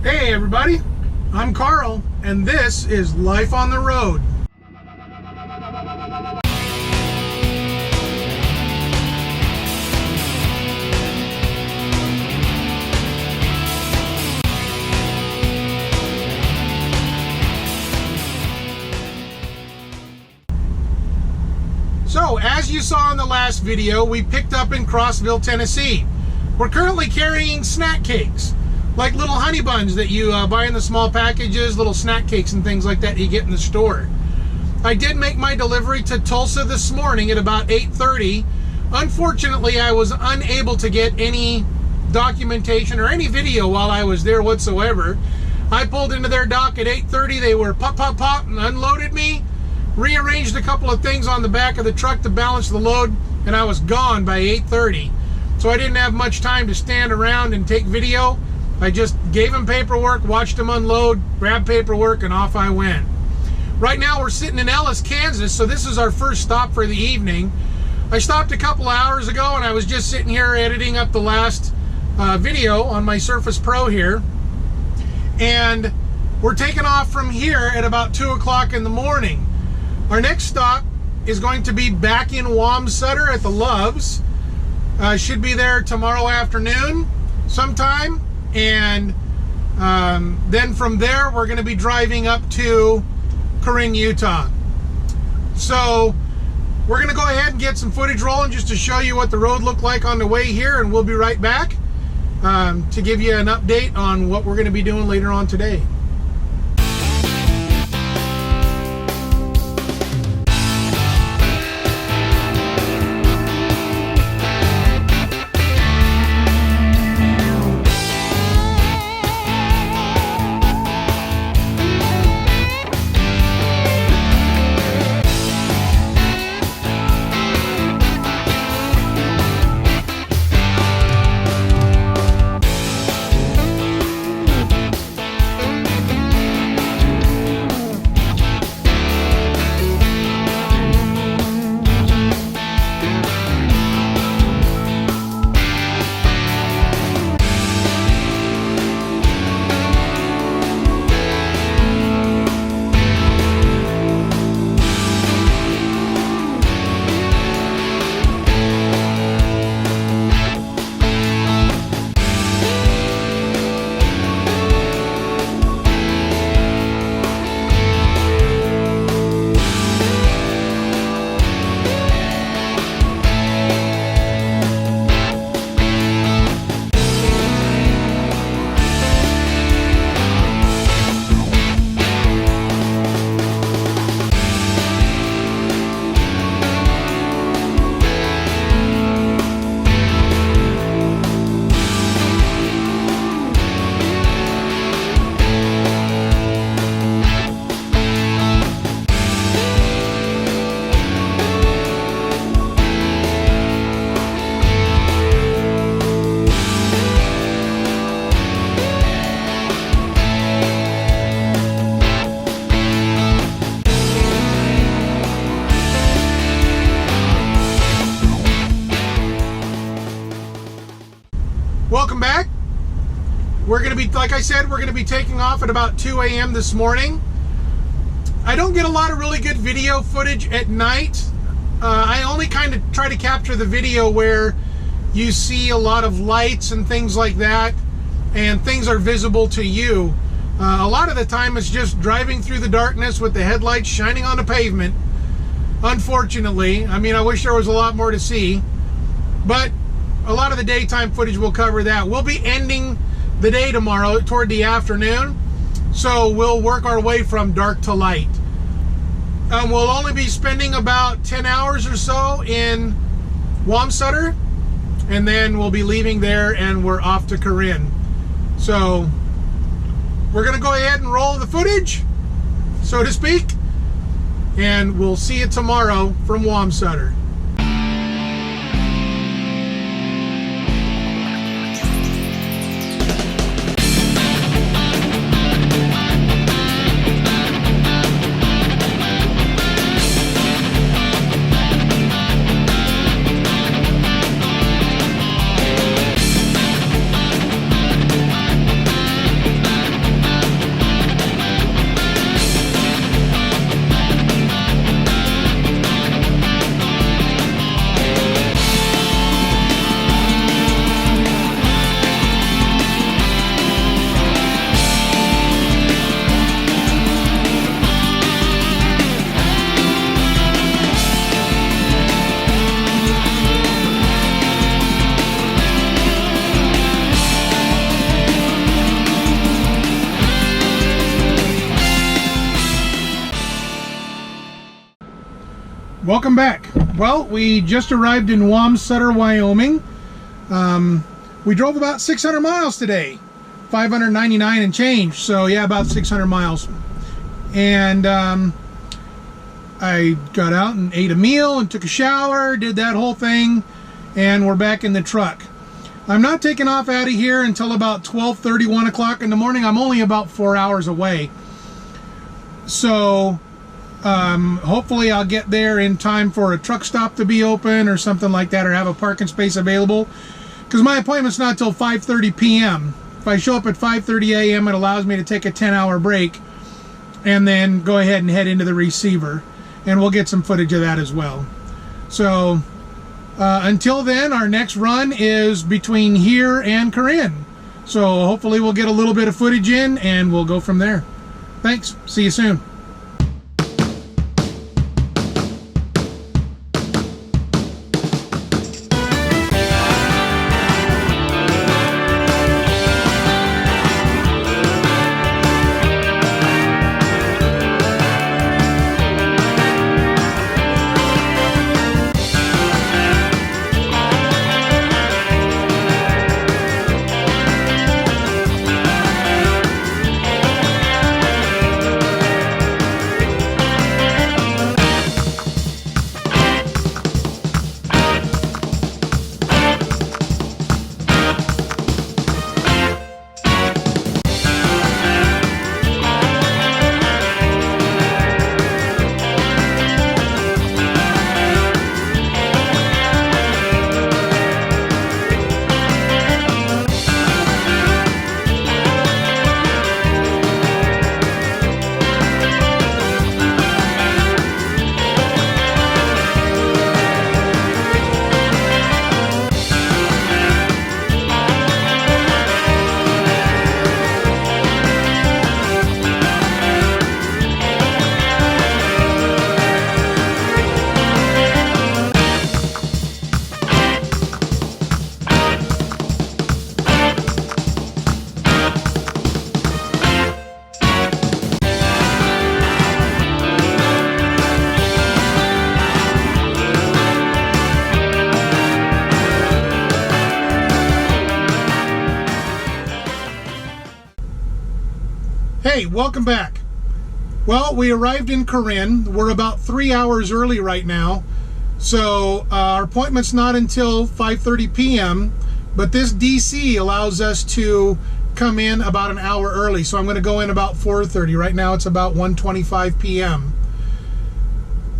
Hey everybody, I'm Carl, and this is Life on the Road. So, as you saw in the last video, we picked up in Crossville, Tennessee. We're currently carrying snack cakes, like little honey buns that you buy in the small packages, little snack cakes and things like that you get in the store. I did make my delivery to Tulsa this morning at about 8:30. Unfortunately, I was unable to get any documentation or any video while I was there whatsoever. I pulled into their dock at 8:30. They were pop, pop, pop, and unloaded me, rearranged a couple of things on the back of the truck to balance the load, and I was gone by 8:30. So I didn't have much time to stand around and take video. I just gave them paperwork, watched them unload, grabbed paperwork, and off I went. Right now we're sitting in Ellis, Kansas, so this is our first stop for the evening. I stopped a couple of hours ago and I was just sitting here editing up the last video on my Surface Pro here. And we're taking off from here at about 2 o'clock in the morning. Our next stop is going to be back in Wamsutter at the Loves. Should be there tomorrow afternoon sometime. And then from there, we're going to be driving up to Corinne, Utah. So we're going to go ahead and get some footage rolling just to show you what the road looked like on the way here. And we'll be right back to give you an update on what we're going to be doing later on today. Welcome back. We're going to be, like I said, we're going to be taking off at about 2 a.m. this morning. I don't get a lot of really good video footage at night. I only kind of try to capture the video where you see a lot of lights and things like that, and things are visible to you. A lot of the time it's just driving through the darkness with the headlights shining on the pavement. Unfortunately, I mean, I wish there was a lot more to see, but a lot of the daytime footage will cover that. We'll be ending the day tomorrow toward the afternoon, so we'll work our way from dark to light. We'll only be spending about 10 hours or so in Wamsutter, and then we'll be leaving there and we're off to Corinne. So we're going to go ahead and roll the footage, so to speak, and we'll see you tomorrow from Wamsutter. Welcome back. Well, we just arrived in Wamsutter, Wyoming. We drove about 600 miles today, 599 and change. So yeah, about 600 miles. And I got out and ate a meal and took a shower, did that whole thing, and we're back in the truck. I'm not taking off out of here until about 12:30, 1 o'clock in the morning. I'm only about 4 hours away. So hopefully I'll get there in time for a truck stop to be open or something like that, or have a parking space available, because my appointment's not till 5:30 p.m. If I show up at 5:30 a.m. it allows me to take a 10-hour break and then go ahead and head into the receiver, and we'll get some footage of that as well. So until then, our next run is between here and Corinne, so hopefully we'll get a little bit of footage in and we'll go from there. Thanks, see you soon. Hey, welcome back. Well, we arrived in Corinne. We're about 3 hours early right now. So our appointment's not until 5:30 p.m. But this DC allows us to come in about an hour early. So I'm going to go in about 4:30. Right now it's about 1:25 p.m.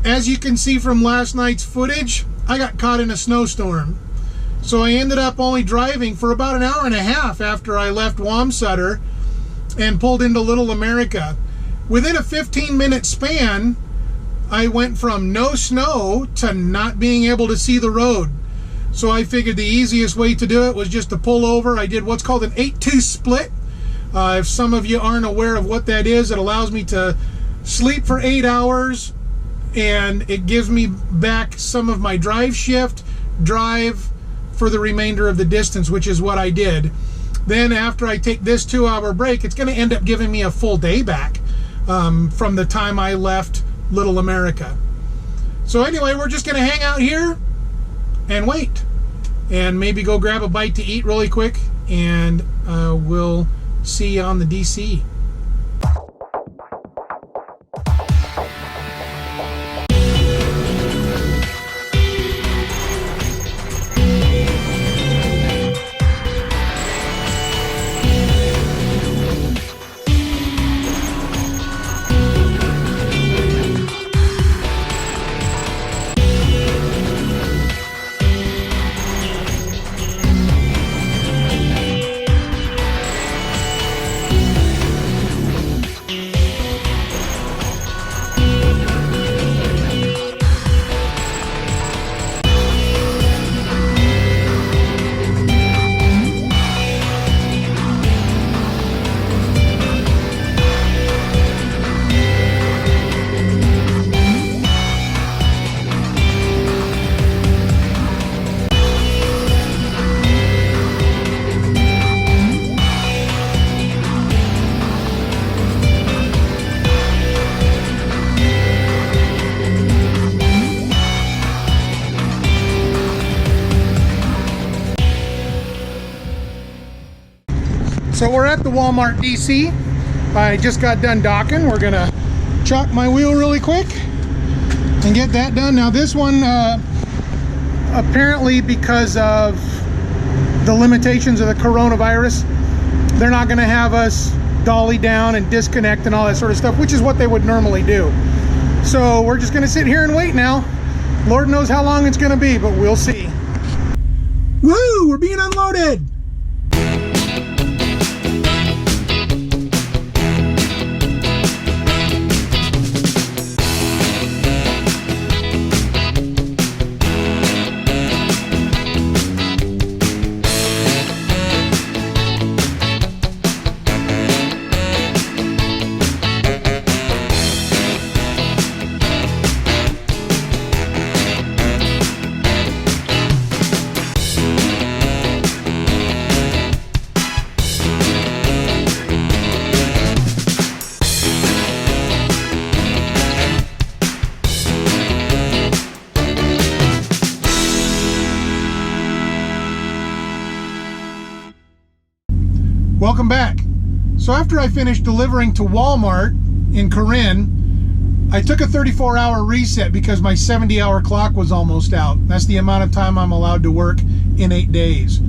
As you can see from last night's footage, I got caught in a snowstorm. So I ended up only driving for about an hour and a half after I left Wamsutter and pulled into Little America. Within a 15-minute span, I went from no snow to not being able to see the road. So I figured the easiest way to do it was just to pull over. I did what's called an 8-2 split. If some of you aren't aware of what that is, it allows me to sleep for 8 hours, and it gives me back some of my drive shift, drive for the remainder of the distance, which is what I did. Then after I take this 2-hour break, it's going to end up giving me a full day back from the time I left Little America. So anyway, we're just going to hang out here and wait, and maybe go grab a bite to eat really quick, and we'll see you on the DC. So we're at the Walmart DC. I just got done docking. We're gonna chalk my wheel really quick and get that done. Now this one, apparently because of the limitations of the coronavirus, they're not gonna have us dolly down and disconnect and all that sort of stuff, which is what they would normally do. So we're just gonna sit here and wait now. Lord knows how long it's gonna be, but we'll see. Woo! We're being unloaded! Welcome back. So after I finished delivering to Walmart in Corinne, I took a 34-hour reset because my 70-hour clock was almost out. That's the amount of time I'm allowed to work in 8 days.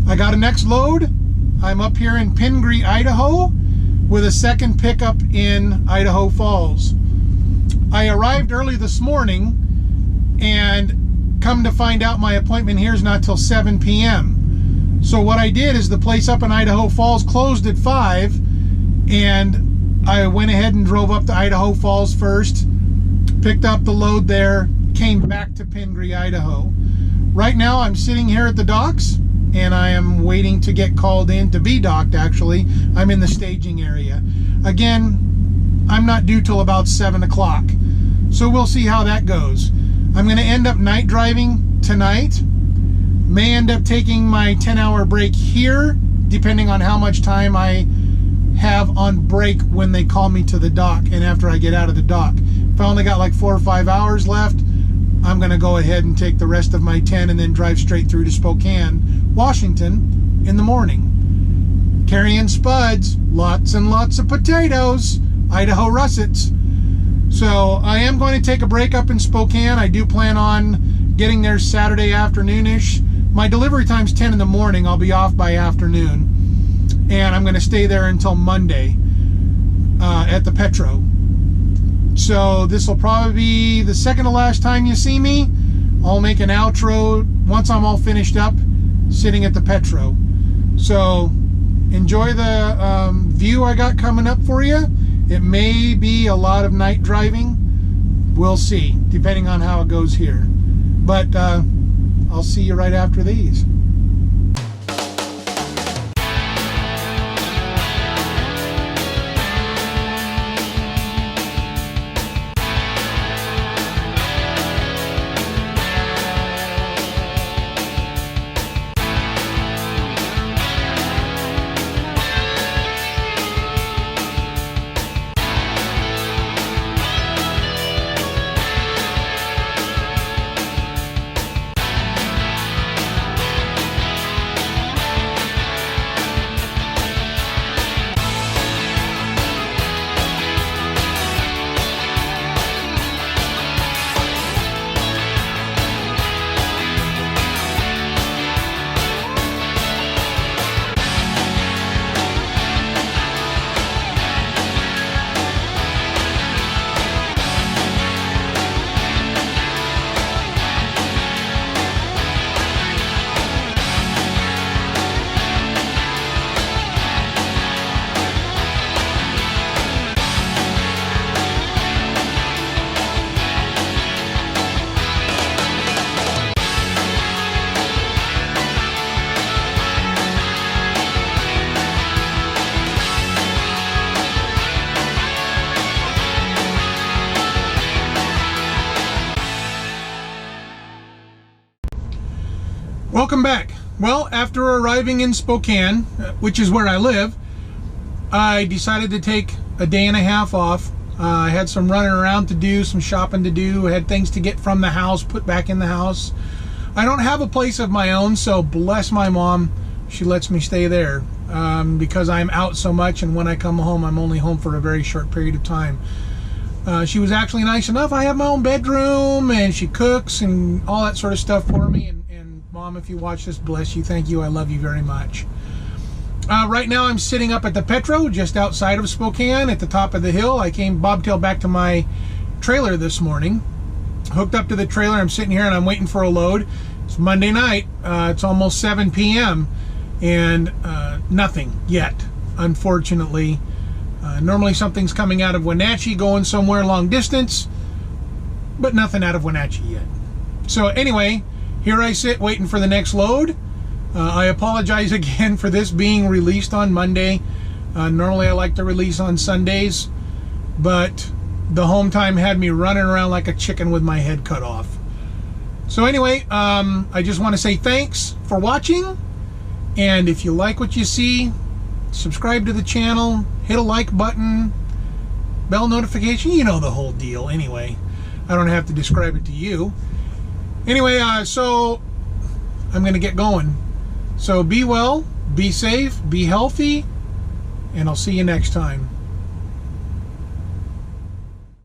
I got a next load. I'm up here in Pingree, Idaho, with a second pickup in Idaho Falls. I arrived early this morning, and come to find out my appointment here is not till 7 p.m. So what I did is the place up in Idaho Falls closed at 5, and I went ahead and drove up to Idaho Falls first, picked up the load there, came back to Pingree, Idaho. Right now I'm sitting here at the docks, and I am waiting to get called in to be docked. Actually, I'm in the staging area. Again, I'm not due till about 7 o'clock, so we'll see how that goes. I'm going to end up night driving tonight. May end up taking my 10-hour break here, depending on how much time I have on break when they call me to the dock and after I get out of the dock. If I only got like 4 or 5 hours left, I'm going to go ahead and take the rest of my 10 and then drive straight through to Spokane, Washington in the morning. Carrying spuds, lots and lots of potatoes, Idaho russets. So I am going to take a break up in Spokane. I do plan on getting there Saturday afternoonish. My delivery time's 10 in the morning. I'll be off by afternoon. And I'm going to stay there until Monday at the Petro. So this will probably be the second to last time you see me. I'll make an outro once I'm all finished up sitting at the Petro. So enjoy the view I got coming up for you. It may be a lot of night driving. We'll see, depending on how it goes here. But I'll see you right after these. Welcome back. Well, after arriving in Spokane, which is where I live, I decided to take a day and a half off. I had some running around to do, some shopping to do, I had things to get from the house, put back in the house. I don't have a place of my own, so bless my mom, she lets me stay there. because I'm out so much, and when I come home, I'm only home for a very short period of time. She was actually nice enough. I have my own bedroom, and she cooks and all that sort of stuff for me. And Mom, if you watch this, bless you. Thank you. I love you very much. Right now, I'm sitting up at the Petro, just outside of Spokane, at the top of the hill. I came bobtail back to my trailer this morning. Hooked up to the trailer. I'm sitting here, and I'm waiting for a load. It's Monday night. It's almost 7 p.m. and nothing yet, unfortunately. Normally something's coming out of Wenatchee going somewhere long distance, but nothing out of Wenatchee yet. So anyway, here I sit waiting for the next load. I apologize again for this being released on Monday. Normally I like to release on Sundays, but the home time had me running around like a chicken with my head cut off. So anyway, I just want to say thanks for watching, and if you like what you see, subscribe to the channel, hit a like button, bell notification, you know the whole deal. Anyway, I don't have to describe it to you. Anyway, so I'm going to get going. So be well, be safe, be healthy, and I'll see you next time.